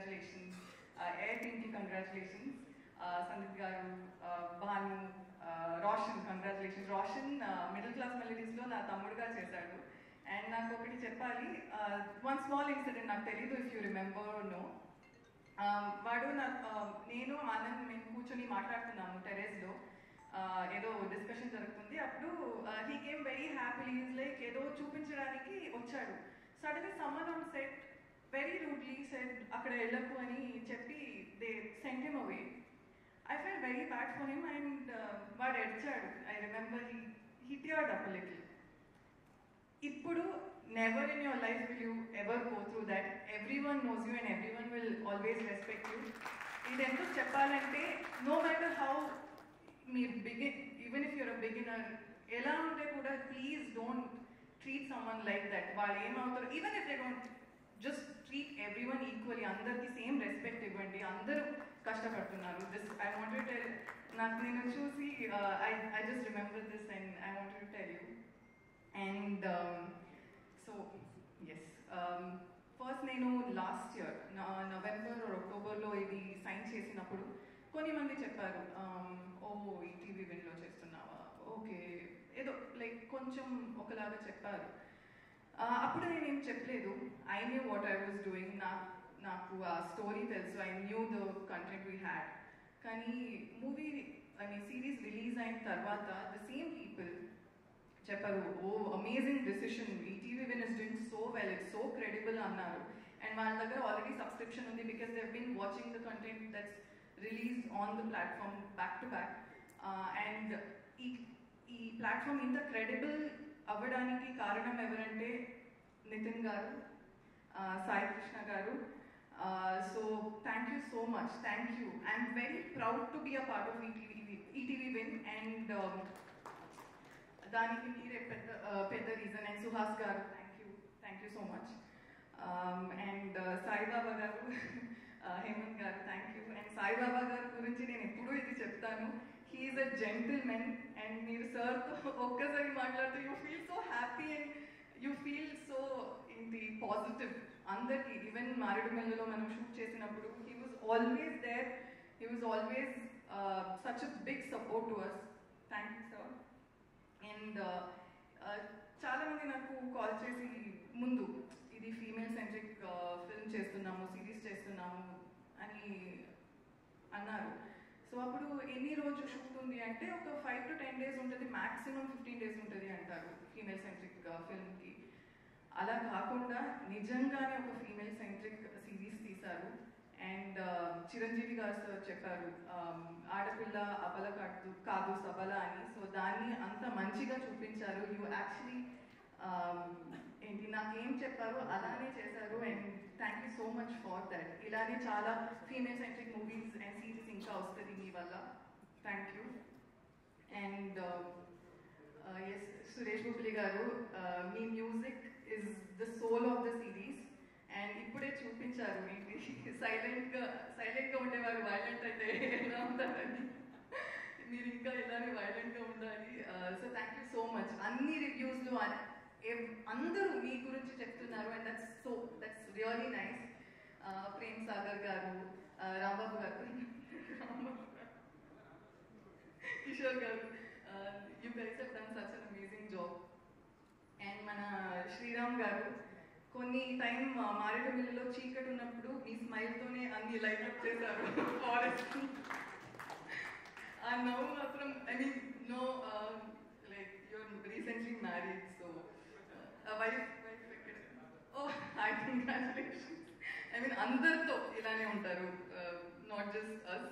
Congratulations. Air టీమ్కి congratulations. Sandeep garu, Bhanu, Roshan congratulations. Roshan middle class మెలడీస్లో నా తమ్ముడుగా చేశాడు. అండ్ నాకు ఒకటి చెప్పాలి, వన్ స్మాల్ ఇన్సిడెంట్, నాకు తెలీదు ఇఫ్ యూ రిమెంబర్ నో. వాడు నేను ఆనంద్ మేము కూర్చొని మాట్లాడుతున్నాము టెరెస్లో, ఏదో డిస్కషన్ జరుగుతుంది. అప్పుడు he came very happily, like ఏదో చూపించడానికి వచ్చాడు. Suddenly someone on set very rudely said అక్కడ వెళ్ళకు అని చెప్పి they sent him away. I fell very bad for him and వాడు ఎడ్చాడు. I remember he teared up little. ఇప్పుడు never in your life will you ever go through that. Everyone knows you and everyone will always respect you. ఇది ఎందుకు చెప్పాలంటే, no matter how మీరు even if you're a beginner ఎలా ఉంటే కూడా please don't treat someone like that. వాళ్ళు ఏమవుతారు, even if they don't, just treat everyone equally. అందరికి సేమ్ రెస్పెక్ట్ ఇవ్వండి. అందరూ కష్టపడుతున్నారు. This I want to tell, నాకు నేను చూసి I just remember this and I want to tell you. And so yes, first నేను లాస్ట్ ఇయర్ నవంబర్ అక్టోబర్లో ఇది సైన్ చేసినప్పుడు కొన్ని మంది చెప్పారు, ఓ ఈటీవీ విన్లో చేస్తున్నావా, ఓకే, ఏదో లైక్ కొంచెం ఒకలాగా చెప్పారు. అప్పుడు నేనేం చెప్పలేదు. I knew what I was doing. నాకు ఆ స్టోరీ తెలుసు. I knew the content we had. కానీ మూవీ సిరీస్ రిలీజ్ అయిన తర్వాత ద సేమ్ పీపుల్ చెప్పారు, oh amazing decision, ETV win is doing so well, it's so credible అన్నారు. And వాళ్ళ దగ్గర ఆల్రెడీ సబ్స్క్రిప్షన్ ఉంది because they have been watching the content that's released on the platform back to back. And ఈ platform ఇంత credible అవ్వడానికి కారణం ఎవరంటే నితిన్ గారు, సాయి కృష్ణ గారు. So thank you so much. Thank you. I'm very proud to be a part of ETV Win. And దానికి మీరే పెద్ద రీజన్. అండ్ సుహాస్ గారు, thank you so much. And Saibaba గారు, హేమంత్ గారు, థ్యాంక్ యూ. అండ్ సాయిబాబా గారి గురించి నేను ఎప్పుడూ ఇది చెప్తాను, హీఈస్ అ జెంటిల్మెన్. అండ్ మీరు సార్తో ఒక్కసారి మాట్లాడితే you feel so happy and you feel so ఏంటి పాజిటివ్. అందరికీ, ఈవెన్ మారేడుమల్లిలో మనం షూట్ చేసినప్పుడు he was always there. He was always such a big support to us. Thank you sir. And చాలామంది నాకు కాల్ చేసి ముందు ఇది ఫీమేల్ సెంట్రిక్ ఫిల్మ్ చేస్తున్నాము, సిరీస్ చేస్తున్నాము అని అన్నారు. సో అప్పుడు ఎన్ని రోజు షూట్ ఉంది అంటే ఒక 5 to 10 days ఉంటుంది, మ్యాక్సిమం 15 days ఉంటుంది అంటారు ఫీమేల్ సెంట్రిక్ ఫిల్మ్కి. అలా కాకుండా నిజంగానే ఒక ఫీమేల్ సెంట్రిక్ సిరీస్ తీశారు. అండ్ చిరంజీవి గారు సార్ చెప్పారు, ఆడపిల్ల అబల కాదు సబల అని. సో దాన్ని అంత మంచిగా చూపించారు. యూ యాక్చువల్లీ ఏంటి నాకేం చెప్పారు అలానే చేశారు. And thank you so much for that. ఇలానే చాలా female centric movies and series ఇంకా వస్తుంది మీ వల్ల. Thank you. And yes, Suresh Gokhale garu, మీ music is the soul of the series. And ఇప్పుడే చూపించారు ఏంటి సైలెంట్గా ఉండేవారు వైలెంట్ అయితే ఎలా ఉంటారని. మీరు ఇంకా ఇలానే వైలెంట్గా ఉండాలి. So thank you so much. అన్ని రివ్యూస్లో అందరూ మీ గురించి చెప్తున్నారు and that's really nice. Prem Sagar గారు, రాంబాబు గారు, కిషోర్ గారు, you guys have done such an amazing job. And మన శ్రీరామ్ గారు, కొన్ని టైం మారేడుమిల్లిలో చీకటి ఉన్నప్పుడు మీ స్మైల్తోనే అన్ని లైట్అప్ చేశారు ఫారెస్ట్. ఆ నవ్వు మాత్రం, I mean no like you're recently married, so wife oh hi, congratulations. I mean అందరితో ఇలానే ఉంటారు, నాట్ జస్ట్ అస్,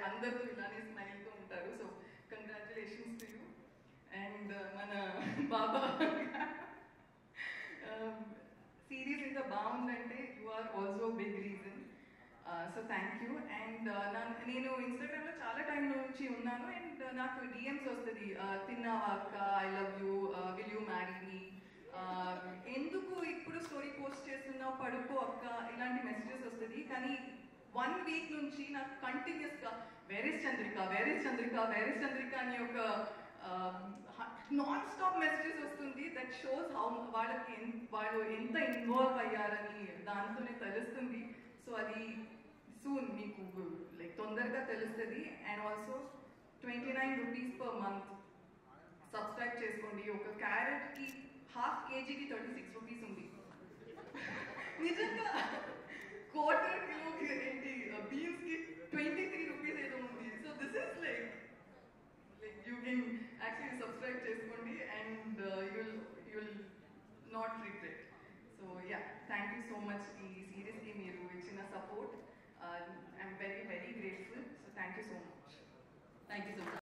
అందరితో ఇలానే స్మైల్తో ఉంటారు. So congratulations to you. And మన బాబా, సిరీస్ ఇంత బాగుందంటే you are also big reason. So thank you. And నేను ఇన్స్టాగ్రామ్లో చాలా టైం నుంచి ఉన్నాను అండ్ నాకు డిఎమ్స్ వస్తుంది, తిన్నావా అక్క, I love you, will you marry me, ఎందుకు ఇప్పుడు స్టోరీ పోస్ట్ చేస్తున్నావు, పడుకో అక్క, ఇలాంటి మెసేజెస్ వస్తుంది. కానీ 1 week నుంచి నాకు కంటిన్యూస్గా where is Chandrika, where is Chandrika, where is Chandrika అని ఒక నాన్ స్టాప్ మెసేజెస్ వస్తుంది. దట్ షోస్ హౌ వాళ్ళు ఎంత ఇన్వాల్వ్ అయ్యారని దాంతోనే తెలుస్తుంది. సో అది సూన్ మీకు లైక్ తొందరగా తెలుస్తుంది. And also 29 rupees per month subscribe చేసుకోండి. ఒక క్యారెట్కి హాఫ్ కేజీకి 36 రూపీస్ ఉంది. నిజంగా క్వార్టర్ కిలోకి ఏంటి బీన్స్కి 23 రూపీస్ ఏదో ఉంది. So this is like you can actually subscribe చేసుకోండి and you'll not regret. So yeah, thank you so much ఈ సీరీస్కి మీరు ఇచ్చిన support. I'm very very grateful. So thank you so much. Thank you so much.